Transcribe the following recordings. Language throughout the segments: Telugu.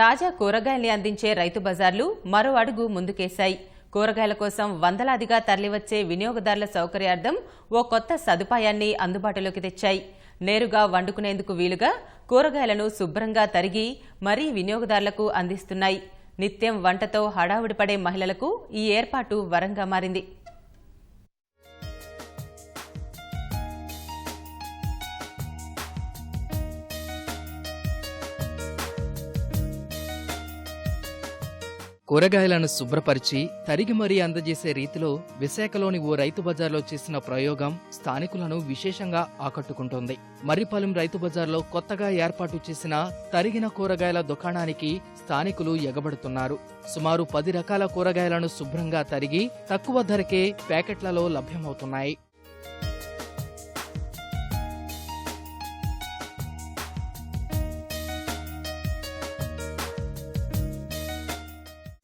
తాజా కూరగాయల్ని అందించే రైతు బజార్లు మరో అడుగు ముందుకేశాయి. కూరగాయల కోసం వందలాదిగా తరలివచ్చే వినియోగదారుల సౌకర్యార్థం ఓ కొత్త సదుపాయాన్ని అందుబాటులోకి తెచ్చాయి. నేరుగా వండుకునేందుకు వీలుగా కూరగాయలను శుభ్రంగా తరిగి మరీ వినియోగదారులకు అందిస్తున్నాయి. నిత్యం వంటతో హడావుడి పడే మహిళలకు ఈ ఏర్పాటు వరంగా మారింది. కూరగాయలను శుభ్రపరిచి తరిగి మరీ అందజేసే రీతిలో విశాఖలోని ఓ రైతు బజార్లో చేసిన ప్రయోగం స్థానికులను విశేషంగా ఆకట్టుకుంటోంది. మర్రిపాలెం రైతు బజార్లో కొత్తగా ఏర్పాటు చేసిన తరిగిన కూరగాయల దుకాణానికి స్థానికులు ఎగబడుతున్నారు. సుమారు 10 రకాల కూరగాయలను శుభ్రంగా తరిగి తక్కువ ధరకే ప్యాకెట్లలో లభ్యమవుతున్నాయి.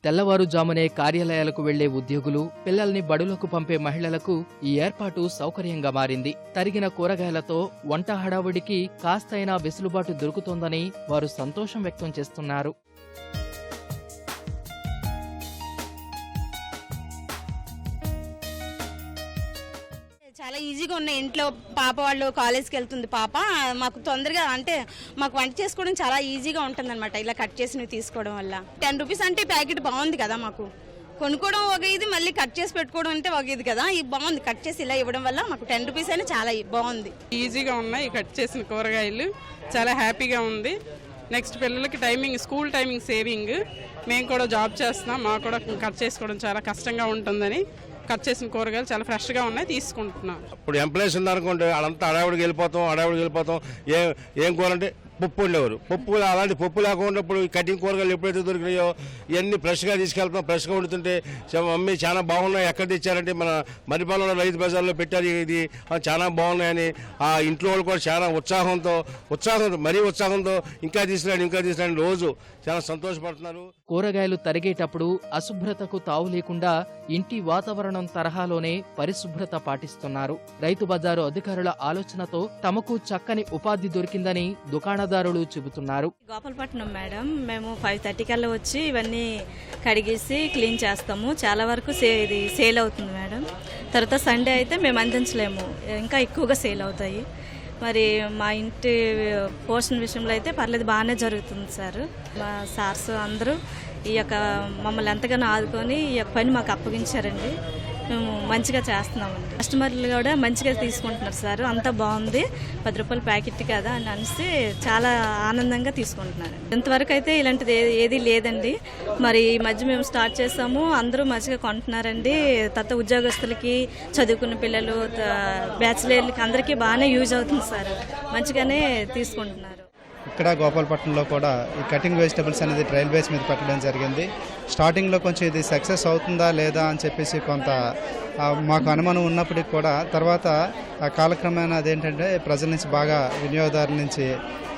తెల్లవారుజామునే కార్యాలయాలకు వెళ్లే ఉద్యోగులు, పిల్లల్ని బడులకు పంపే మహిళలకు ఈ ఏర్పాటు సౌకర్యంగా మారింది. తరిగిన కూరగాయలతో వంట హడావుడికి కాస్తైనా వెసులుబాటు దొరుకుతోందని వారు సంతోషం వ్యక్తం చేస్తున్నారు. చాలా ఈజీగా ఉన్నాయి. ఇంట్లో పాప వాళ్ళు కాలేజ్కి వెళ్తుంది పాప, మాకు తొందరగా అంటే మాకు వంట చేసుకోవడం చాలా ఈజీగా ఉంటుంది అనమాట. ఇలా కట్ చేసినవి తీసుకోవడం వల్ల 10 రూపీస్ అంటే ప్యాకెట్ బాగుంది కదా, మాకు కొనుక్కోవడం ఒక ఇది, మళ్ళీ కట్ చేసి పెట్టుకోవడం అంటే ఒక ఇది కదా. ఇది బాగుంది, కట్ చేసి ఇలా ఇవ్వడం వల్ల మాకు 10 రూపీస్ అయినా చాలా బాగుంది. ఈజీగా ఉన్నాయి కట్ చేసిన కూరగాయలు, చాలా హ్యాపీగా ఉంది. నెక్స్ట్ పిల్లలకి స్కూల్ టైమింగ్ సేవింగ్. మేము కూడా జాబ్ చేస్తున్నాం, మాకు కూడా కట్ చేసుకోవడం చాలా కష్టంగా ఉంటుందని కట్ చేసిన కూరగాయలు చాలా ఫ్రెష్గా ఉన్నాయి, తీసుకుంటున్నాం. ఇప్పుడు ఎంప్లాయీస్ ఉన్నారనుకోండి, వాళ్ళంతా అడావిడికి వెళ్ళిపోతాం. ఏం కూర అంటే పప్పు ఉండేవారు. అలాంటి పప్పు లేకుండా ఇప్పుడు కటింగ్ కూరగాయలు ఎప్పుడైతే దొరికినాయో ఇవన్నీ ఫ్రెష్గా తీసుకెళ్తాం. ఫ్రెష్గా వండుతుంటే మమ్మీ చాలా బాగున్నాయి, ఎక్కడ తెచ్చారంటే మన మర్రిపాలెంలో రైతు బజార్లో పెట్టారు, ఇది చాలా బాగున్నాయని ఆ ఇంట్లో వాళ్ళు కూడా చాలా మరీ ఉత్సాహంతో ఇంకా తీసుకురాని రోజు చాలా సంతోషపడుతున్నారు. కూరగాయలు తరిగేటప్పుడు అశుభ్రతకు తావు లేకుండా ఇంటి వాతావరణం తరహాలోనే పరిశుభ్రత పాటిస్తున్నారు. రైతు బజారు అధికారుల ఆలోచనతో తమకు చక్కని ఉపాధి దొరికిందని దుకాణదారులు చెబుతున్నారు. గోపాలపట్నం మేడం, మేము 5:30 కల్లా వచ్చి ఇవన్నీ కడిగేసి క్లీన్ చేస్తాము. చాలా వరకు ఇది సేల్ అవుతుంది మేడం. తర్వాత సండే అయితే మేము అందించలేము, ఇంకా ఎక్కువగా సేల్ అవుతాయి. మరి మా ఇంటి పోషణ విషయంలో అయితే పర్లేదు, బాగానే జరుగుతుంది సార్. మా సార్స్ అందరూ ఈ యొక్క మమ్మల్ని ఎంతగానో ఆదుకొని ఈ యొక్క పని మాకు అప్పగించారండి. మేము మంచిగా చేస్తున్నామండి. కస్టమర్లు కూడా మంచిగా తీసుకుంటున్నారు సార్, అంతా బాగుంది, 10 రూపాయల ప్యాకెట్ కదా అని అనేసి చాలా ఆనందంగా తీసుకుంటున్నారు. ఇంతవరకు అయితే ఇలాంటిది ఏది లేదండి. మరి ఈ మధ్య మేము స్టార్ట్ చేసాము, అందరూ మంచిగా కొంటున్నారండి. తర్వాత ఉద్యోగస్తులకి, చదువుకున్న పిల్లలు, బ్యాచిలర్లకి అందరికీ బాగానే యూజ్ అవుతుంది సార్, మంచిగానే తీసుకుంటున్నారు. ఇక్కడ గోపాలపట్నంలో కూడా ఈ కటింగ్ వెజిటబుల్స్ అనేది ట్రయల్ బేస్ మీద పెట్టడం జరిగింది. స్టార్టింగ్లో కొంచెం ఇది సక్సెస్ అవుతుందా లేదా అని చెప్పేసి కొంత మాకు అనుమానం ఉన్నప్పటికీ కూడా తర్వాత కాలక్రమేణా అదేంటంటే ప్రజల నుంచి బాగా వినియోగదారుల నుంచి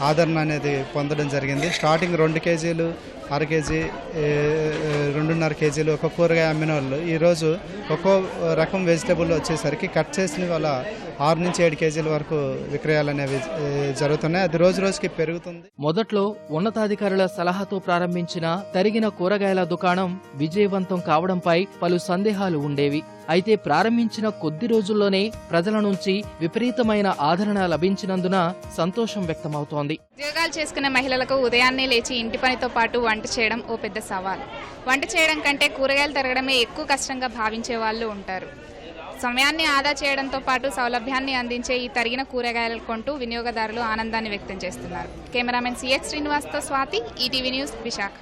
ఆదరణ అనేది పొందడం జరిగింది. స్టార్టింగ్ 2 కేజీలు, 1/2 కేజీ, 2.5 కేజీలు ఒక్కొక్క కూరగాయ అమ్మిన వాళ్ళు ఈరోజు ఒక్కో రకం వెజిటబుల్ వచ్చేసరికి కట్ చేసిన వాళ్ళ 6 నుంచి 7 కేజీల వరకు విక్రయాలు అనేవి జరుగుతున్నాయి. అది రోజు రోజుకి పెరుగుతుంది. మొదట్లో ఉన్నతాధికారుల సలహాతో ప్రారంభించిన తరిగిన కూరగాయల దుకాణం విజయవంతం కావడంపై పలు సందేహాలు ఉండేవి. అయితే ప్రారంభించిన కొద్ది రోజుల్లోనే ప్రజల నుంచి విపరీతమైన ఆదరణ లభించినందున సంతోషం వ్యక్తమవుతోంది. ఉద్యోగాలు చేసుకునే మహిళలకు ఉదయాన్నే లేచి ఇంటి పనితో పాటు వంట చేయడం ఓ పెద్ద సవాల్. వంట చేయడం కంటే కూరగాయలు తరగడమే ఎక్కువ కష్టంగా భావించే వాళ్ళు ఉంటారు. సమయాన్ని ఆదా చేయడంతో పాటు సౌలభ్యాన్ని అందించే ఈ తరిగిన కూరగాయలు కొంటూ వినియోగదారులు ఆనందాన్ని వ్యక్తం చేస్తున్నారు. కెమెరామెన్ సిఎస్ శ్రీనివాస్తో స్వాతి, ఈటీవీ న్యూస్, విశాఖ.